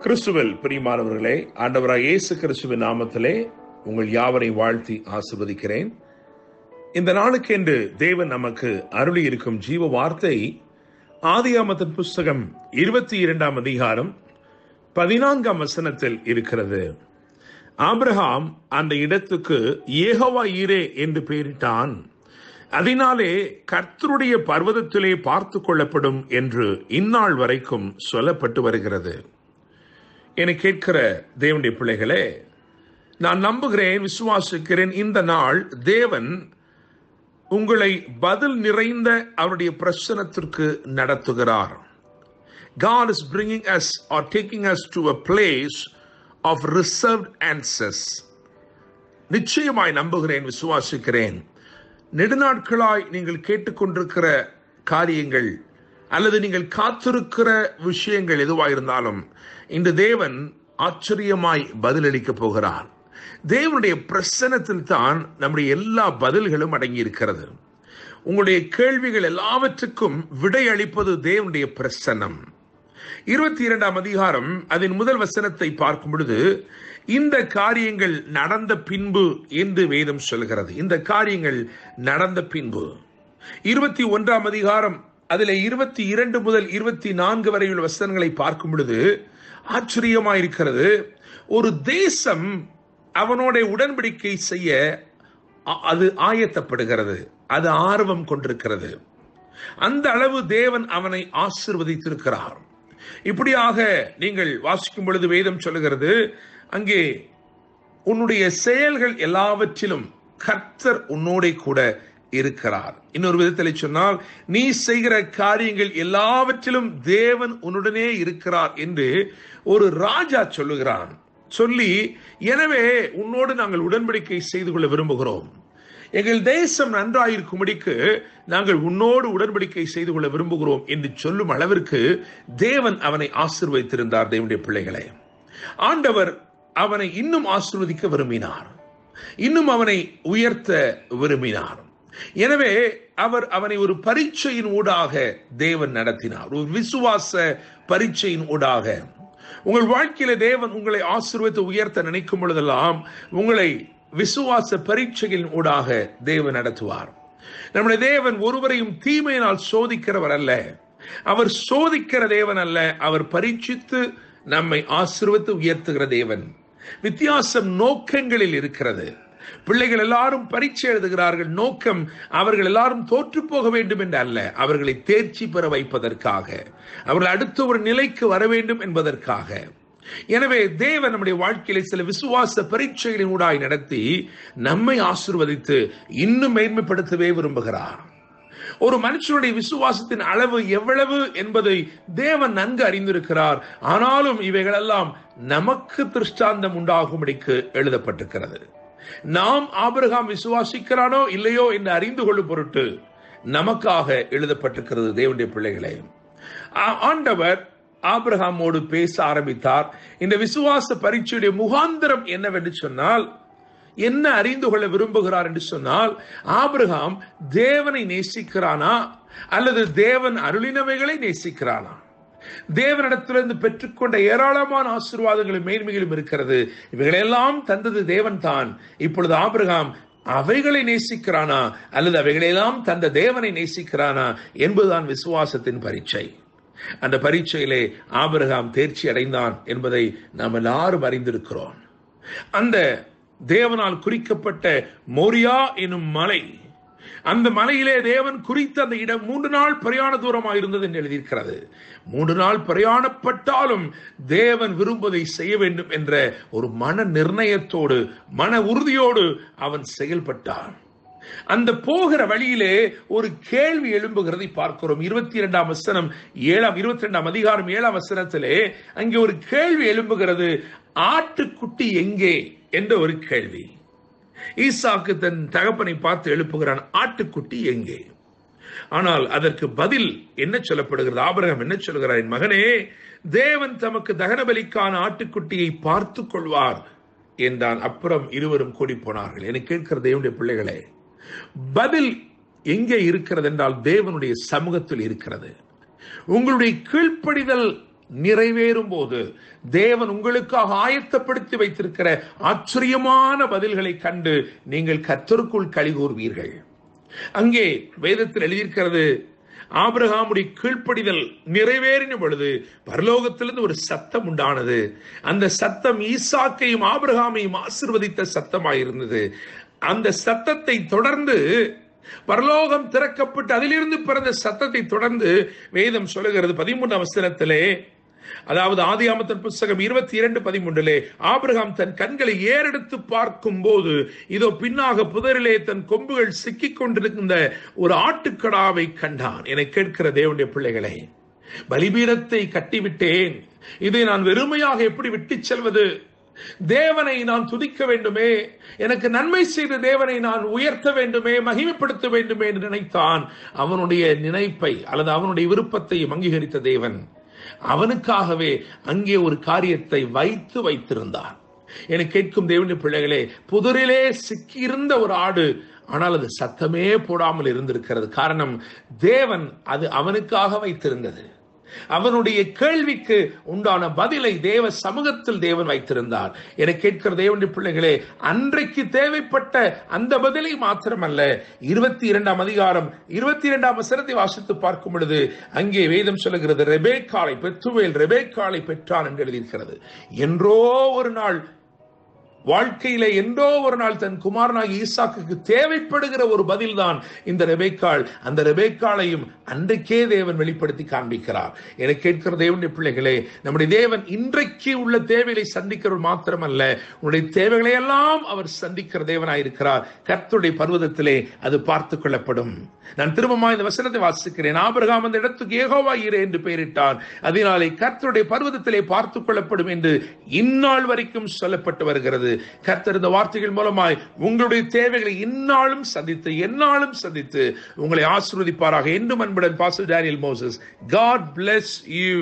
கிறிஸ்துவில் பிரியமானவர்களே, ஆண்டவராய் இயேசு கிறிஸ்துவின் நாமத்திலே உங்கள் யாவரை வாழ்த்தி ஆசீர்வதிக்கிறேன். இந்த நாளுக்கென்று தேவன் நமக்கு அருளி இருக்கும் ஜீவ வார்த்தை ஆதியாகமத்தின் புஸ்தகம் 22ஆம் அதிகாரம் 14ஆம் வசனத்தில் இருக்கிறது. ஆபிரகாம் அந்த இடத்துக்கு யெகோவா ஈரே என்று பெயரிட்டான். அதனாலே கர்த்தருடைய பர்வதத்திலே பார்த்து கொள்ளப்படும் என்று இந்நாள் வரைக்கும் சொல்லப்பட்டு வருகிறது. என்னை கேட்கிற தேவனுடைய பிள்ளைகளே, நான் நம்புகிறேன், விசுவாசிக்கிறேன், இந்த நாள் தேவன் உங்களை பதில் நிறைந்த அவருடைய பிரசனத்திற்கு நடத்துகிறார். God is bringing us or taking us to a place of reserved answers. நிச்சயமாய் நம்புகிறேன், விசுவாசிக்கிறேன். நெடுநாட்களாய் நீங்கள் கேட்டுக்கொண்டிருக்கிற காரியங்கள் அல்லது நீங்கள் காத்திருக்கிற விஷயங்கள் எதுவாயிருந்தாலும் இந்த தேவன் ஆச்சரியமாய் பதிலளிக்க போகிறார். தேவனுடைய பிரசன்னத்தில் தான் நம்முடைய எல்லா பதில்களும் அடங்கி இருக்கிறது. உங்களுடைய கேள்விகள் எல்லாவற்றுக்கும் விடை அளிப்பது தேவனுடைய பிரசன்னம். 22ஆம் அதிகாரம் அதன் முதல் வசனத்தை பார்க்கும் பொழுது இந்த காரியங்கள் நடந்த பின்பு என்று வேதம் சொல்கிறது. இந்த காரியங்கள் நடந்த பின்பு 21ஆம் அதிகாரம் அதில் 22 முதல் 24 வரையுள்ள வசனங்களை பார்க்கும் பொழுது ஆச்சரியமாயிருக்கிறது. ஒரு தேசம் அவனோட உடன்படிக்கை செய்ய அது ஆயத்தப்படுகிறது, அது ஆர்வம் கொண்டிருக்கிறது. அந்த அளவு தேவன் அவனை ஆசீர்வதித்திருக்கிறார். இப்படியாக நீங்கள் வாசிக்கும் பொழுது வேதம் சொல்லுகிறது, அங்கே உன்னுடைய செயல்கள் எல்லாவற்றிலும் கர்த்தர் உன்னோட கூட இருக்கிறார். இன்னொரு விதத்தில் சொன்னால், நீ செய்கிற காரியங்கள் எல்லாவற்றிலும் தேவன் உன்னுடனே இருக்கிறார் என்று ஒரு ராஜா சொல்லுகிறான். சொல்லி, எனவே உன்னோடு நாங்கள் உடன்படிக்கை செய்து கொள்ள விரும்புகிறோம், எங்கள் தேசம் நன்றாயிருக்கும்படிக்கு நாங்கள் உன்னோடு உடன்படிக்கை செய்து கொள்ள விரும்புகிறோம் என்று சொல்லும் அளவிற்கு தேவன் அவனை ஆசீர்வதித்திருந்தார். தேவனுடைய பிள்ளைகளை, ஆண்டவர் அவனை இன்னும் ஆசீர்வதிக்க விரும்பினார், இன்னும் அவனை உயர்த்த விரும்பினார். எனவே அவர் அவனை ஒரு பரீட்சையின் ஊடாக தேவன் நடத்தினார், ஒரு விசுவாச பரீட்சையின் ஊடாக. உங்கள் வாழ்க்கையில தேவன் உங்களை ஆசீர்வதித்து உயர்த்த நினைக்கும் பொழுதெல்லாம் உங்களை விசுவாச பரீட்சையின் ஊடாக தேவன் நடத்துவார். நம்முடைய தேவன் ஒருவரையும் தீமையினால் சோதிக்கிறவர் அல்ல, அவர் சோதிக்கிற தேவன் அல்ல, அவர் பரீட்சித்து நம்மை ஆசீர்வதித்து உயர்த்துகிற தேவன். வித்தியாசம் நோக்கங்களில் இருக்கிறது. பிள்ளைகள் எல்லாரும் பரீட்சை எழுதுகிறார்கள், நோக்கம் அவர்கள் எல்லாரும் தோற்று போக வேண்டும் என்று அல்ல, அவர்களை தேர்ச்சி பெற வைப்பதற்காக, அவர்கள் அடுத்த ஒரு நிலைக்கு வர வேண்டும் என்பதற்காக. எனவே தேவன் நம்முடைய வாழ்க்கையில சில விசுவாச பரீட்சைகளின் ஊடாய் நடத்தி நம்மை ஆசீர்வதித்து இன்னும் மேன்மைப்படுத்தவே விரும்புகிறார். ஒரு மனுஷனுடைய விசுவாசத்தின் அளவு எவ்வளவு என்பதை தேவன் நன்கு அறிந்திருக்கிறார். ஆனாலும் இவைகளெல்லாம் நமக்கு திருஷ்டாந்தம் உண்டாகும்படிக்கு எழுதப்பட்டிருக்கிறது. நாம் ஆபிரகாம் விசுவாசிக்கிறானோ இல்லையோ என்று அறிந்து கொள்ளும் பொருட்டு நமக்காக எழுதப்பட்டிருக்கிறது. தேவனுடைய பிள்ளைகளே, ஆண்டவர் ஆபிரகாமோடு பேச ஆரம்பித்தார். இந்த விசுவாச பரீட்சையுடைய முகாந்திரம் என்னவென்று சொன்னால், என்ன அறிந்து கொள்ள விரும்புகிறார் என்று சொன்னால், ஆபிரகாம் தேவனை நேசிக்கிறானா அல்லது தேவன் அருளினவைகளை நேசிக்கிறானா? தேவனிடத்திலிருந்து பெற்றுக்கொண்ட ஏராளமான ஆசீர்வாதங்களும் மேன்மைகளும் இருக்கிறது. இவைகளெல்லாம் தந்தது தேவன் தான். இப்பொழுது ஆபிரகாம் அவைகளை நேசிக்கிறானா அல்லது அவைகளெல்லாம் தந்த தேவனை நேசிக்கிறானா என்பதுதான் விசுவாசத்தின் பரீட்சை. அந்த பரீட்சையிலே ஆபிரகாம் தேர்ச்சி அடைந்தான் என்பதை நாம் எல்லாரும் அறிந்திருக்கிறோம். அந்த தேவனால் குறிக்கப்பட்ட மோரியா எனும் மலை, அந்த மலையிலே தேவன் குறித்த அந்த இடம் 3 நாள் பிரயாண தூரமாக இருந்தது என்று எழுதியிருக்கிறது. 3 நாள் பிரயாணப்பட்டாலும் தேவன் விரும்புவதை செய்ய வேண்டும் என்ற ஒரு மன நிர்ணயத்தோடு, மன உறுதியோடு அவன் செயல்பட்டான். அந்த போகிற வழியிலே ஒரு கேள்வி எழும்புகிறதை பார்க்கிறோம். 22ஆம் வசனம் 22ஆம் அதிகாரம் 7ஆம் வசனத்திலே அங்கே ஒரு கேள்வி எழும்புகிறது. ஆட்டுக்குட்டி எங்கே என்ற ஒரு கேள்வி. ஈசாக்கு தன் தகப்பனை பார்த்து எழுப்புகிறான், ஆட்டுக்குட்டி எங்கே? ஆனால் அதற்கு பதில் என்ன சொல்லப்படுகிறது? ஆபிரகாம் என்ன சொல்கிறார்? என் மகனே, தேவன் தமக்கு தகன பலிக்கான ஆட்டுக்குட்டியை பார்த்து கொள்வார் என்றான். அப்புறம் இருவரும் கூடி போனார்கள். எனக்கு கேட்கிற தேவனுடைய பிள்ளைகளே, பதில் எங்கே இருக்கிறது என்றால் தேவனுடைய சமூகத்தில் இருக்கிறது. உங்களுடைய கீழ்ப்படிதல் நிறைவேறும் போது தேவன் உங்களுக்காக ஆயத்தப்படுத்தி வைத்திருக்கிற ஆச்சரியமான பதில்களை கண்டு நீங்கள் கர்த்தருக்குள் களிகூர்வீர்கள். அங்கே வேதத்தில் எழுதியிருக்கிறது, ஆபிரகாமுடைய கீழ்ப்படிதல் நிறைவேறின பொழுது பரலோகத்திலிருந்து ஒரு சத்தம் உண்டானது. அந்த சத்தம் ஈசாக்கையும் ஆபிரகாமையும் ஆசீர்வதித்த சத்தமாயிருந்தது. அந்த சத்தத்தை தொடர்ந்து பரலோகம் திறக்கப்பட்டு அதிலிருந்து பிறந்த சத்தத்தை தொடர்ந்து வேதம் சொல்லுகிறது 13ஆம் வசனத்திலே, அதாவது ஆதியாகமத்தின் புத்தகம் 22:13, ஆபிரகாம் தன் கண்களை ஏறெடுத்து பார்க்கும் போது இதோ பின்னாக புதரிலே தன் கொம்புகள் சிக்கிக் கொண்டிருக்கின்ற ஒரு ஆட்டுக்கடாவை கண்டான். என கேட்கிற தேவனுடைய பிள்ளைகளே, பலிபீடத்தை கட்டிவிட்டேன், இதை நான் வெறுமையாக எப்படி விட்டு செல்வது? தேவனை நான் துதிக்க வேண்டுமே, எனக்கு நன்மை செய்த தேவனை நான் உயர்த்த வேண்டுமே, மகிமைப்படுத்த வேண்டுமே என்று நினைத்தான். அவனுடைய நினைப்பை அல்லது அவனுடைய விருப்பத்தை அங்கீகரித்த தேவன் அவனுக்காகவே அங்கே ஒரு காரியத்தை வைத்திருந்தார். என கேட்கும் தேவனுடைய பிள்ளைகளே, புதரிலே சிக்கியிருந்த ஒரு ஆடு, ஆனால் அது சத்தமே போடாமல் இருந்திருக்கிறது. காரணம், தேவன் அது அவனுக்காக வைத்திருந்தது. அவனுடைய கேள்விக்கு உண்டான பதிலை தேவ சமூகத்தில் தேவன் வைத்திருந்தார். என கேட்கிற தேவனுடைய பிள்ளைகளே, அன்றைக்கு தேவைப்பட்ட அந்த பதிலை மாத்திரமல்ல, 22ஆம் அதிகாரம் 22ஆம் வசனத்தை வாசித்து பார்க்கும் பொழுது அங்கே வேதம் சொல்லுகிறது, பெத்துவேல் ரெபேக்காளை பெற்றான் என்று எழுதியிருக்கிறது. என்றோ ஒரு நாள் வாழ்க்கையில என்றோ ஒரு நாள் தன் குமாரனாகி ஈசாக்குக்கு தேவைப்படுகிற ஒரு பதில் தான் இந்த ரெபேக்காள். அந்த ரெபேக்காளையும் அன்றைக்கே தேவன் வெளிப்படுத்தி காண்பிக்கிறார். என கேட்கிற தேவனுடைய பிள்ளைகளே, நம்முடைய தேவன் இன்றைக்கு உள்ள தேவைகளை சந்திக்கிறவர் மாத்திரமல்ல, உன்னுடைய தேவைகளை எல்லாம் அவர் சந்திக்கிற தேவனாயிருக்கிறார். கர்த்தருடைய பர்வதத்திலே அது பார்த்துக் கொள்ளப்படும். நான் திரும்பமா இந்த வசனத்தை வாசிக்கிறேன். ஆபிரகாம் அந்த இடத்துக்கு யெகோவா ஈரே என்று பெயரிட்டான், அதனாலே கர்த்தருடைய பர்வதத்திலே பார்த்துக் கொள்ளப்படும் என்று இந்நாள் வரைக்கும் சொல்லப்பட்டு வருகிறது. கர்த்தர் இந்த வார்த்தைகள் மூலமாய் உங்களுடைய தேவைகளை இந்நாளும் சந்தித்து எந்நாளும் சந்தித்து உங்களை ஆசீர்வதிப்பாராக. என்றும் அன்புடன் pastor Daniel Moses. God bless you.